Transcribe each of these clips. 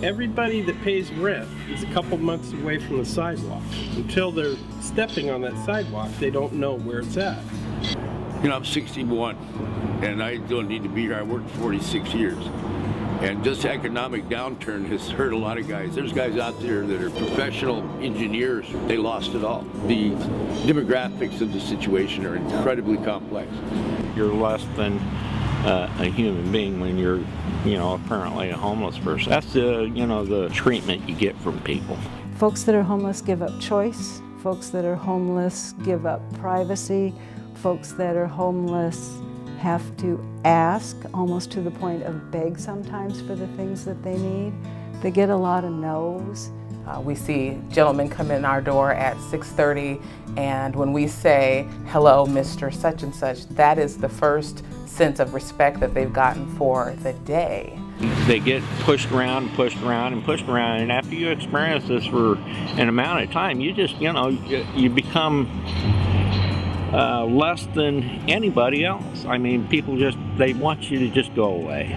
Everybody that pays rent is a couple months away from the sidewalk. Until they're stepping on that sidewalk, they don't know where it's at. You know, I'm 61, and I don't need to be here. I worked 46 years. And this economic downturn has hurt a lot of guys. There's guys out there that are professional engineers. They lost it all. The demographics of the situation are incredibly complex. You're less than a human being when you're, apparently a homeless person. That's the treatment you get from people. Folks that are homeless give up choice. Folks that are homeless give up privacy. Folks that are homeless have to ask, almost to the point of beg sometimes for the things that they need. They get a lot of no's. We see gentlemen come in our door at 6:30, and when we say, "Hello, Mr. Such and Such," that is the first sense of respect that they've gotten for the day. They get pushed around, and after you experience this for an amount of time, you just, you become less than anybody else. I mean, people they want you to just go away.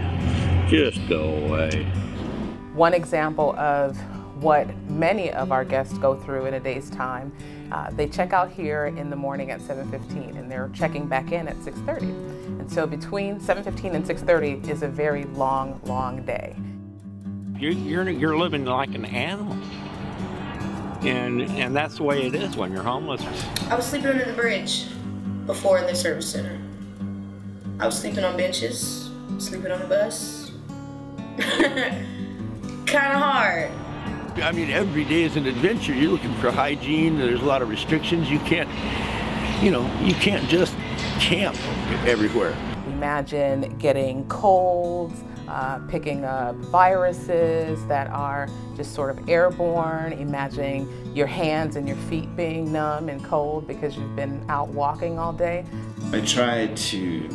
Just go away. One example of what many of our guests go through in a day's time, they check out here in the morning at 7:15 and they're checking back in at 6:30. And so between 7:15 and 6:30 is a very long, long day. You're living like an animal. And that's the way it is when you're homeless. I was sleeping under the bridge before in the service center. I was sleeping on benches, sleeping on the bus. Kind of hard. I mean, every day is an adventure. You're looking for hygiene. There's a lot of restrictions. You can't just camp everywhere. Imagine getting colds, picking up viruses that are just sort of airborne. Imagine your hands and your feet being numb and cold because you've been out walking all day. I tried to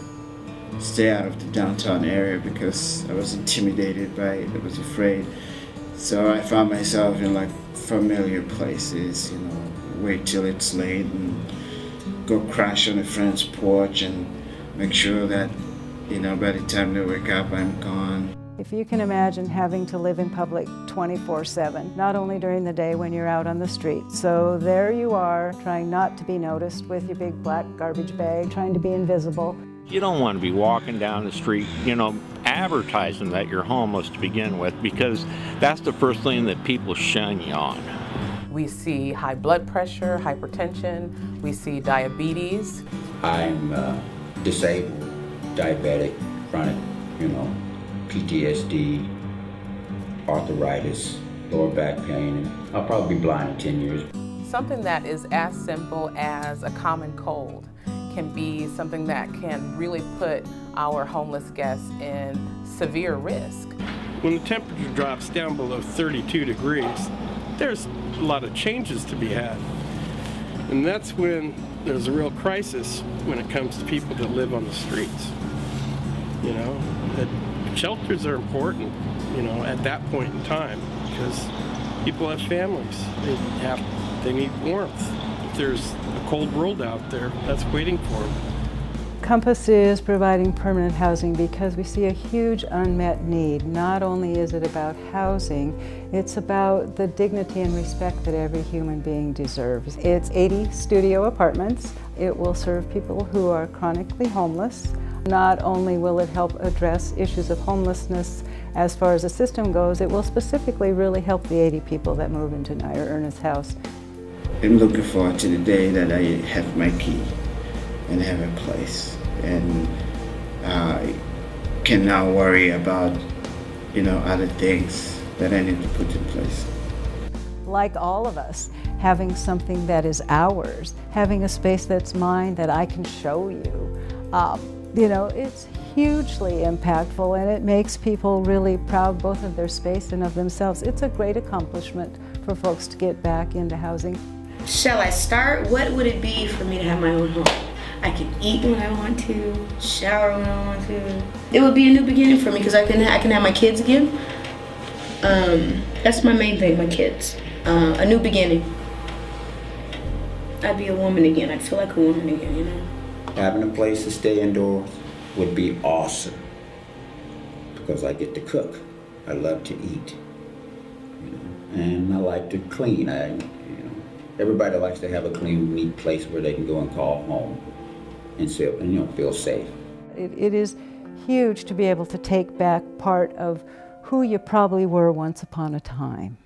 stay out of the downtown area because I was intimidated by it. I was afraid. So I found myself in like familiar places, wait till it's late and go crash on a friend's porch and make sure that, by the time they wake up, I'm gone. If you can imagine having to live in public 24/7, not only during the day when you're out on the street. So there you are, trying not to be noticed with your big black garbage bag, trying to be invisible. You don't want to be walking down the street, advertising that you're homeless to begin with, because that's the first thing that people shun you on. We see high blood pressure, hypertension, we see diabetes. I'm disabled, diabetic, chronic, PTSD, arthritis, lower back pain, and I'll probably be blind in 10 years. Something that is as simple as a common cold can be something that can really put our homeless guests in severe risk. When the temperature drops down below 32 degrees, there's a lot of changes to be had. And that's when there's a real crisis when it comes to people that live on the streets. That shelters are important, at that point in time, because people have families. They need warmth. If there's a cold world out there, that's waiting for them. Compass is providing permanent housing because we see a huge unmet need. Not only is it about housing, it's about the dignity and respect that every human being deserves. It's 80 studio apartments. It will serve people who are chronically homeless. Not only will it help address issues of homelessness as far as the system goes, it will specifically really help the 80 people that move into Nair Ernest's house. I'm looking forward to the day that I have my key and have a place, and I can now worry about, other things that I need to put in place. Like all of us, having something that is ours, having a space that's mine that I can show you, it's hugely impactful, and it makes people really proud both of their space and of themselves. It's a great accomplishment for folks to get back into housing. Shall I start? What would it be for me to have my own home? I can eat when I want to, shower when I want to. It would be a new beginning for me because I can have my kids again. That's my main thing, my kids. A new beginning. I'd be a woman again. I'd feel like a woman again, Having a place to stay indoors would be awesome because I get to cook. I love to eat. And I like to clean. Everybody likes to have a clean, neat place where they can go and call home and feel safe. It is huge to be able to take back part of who you probably were once upon a time.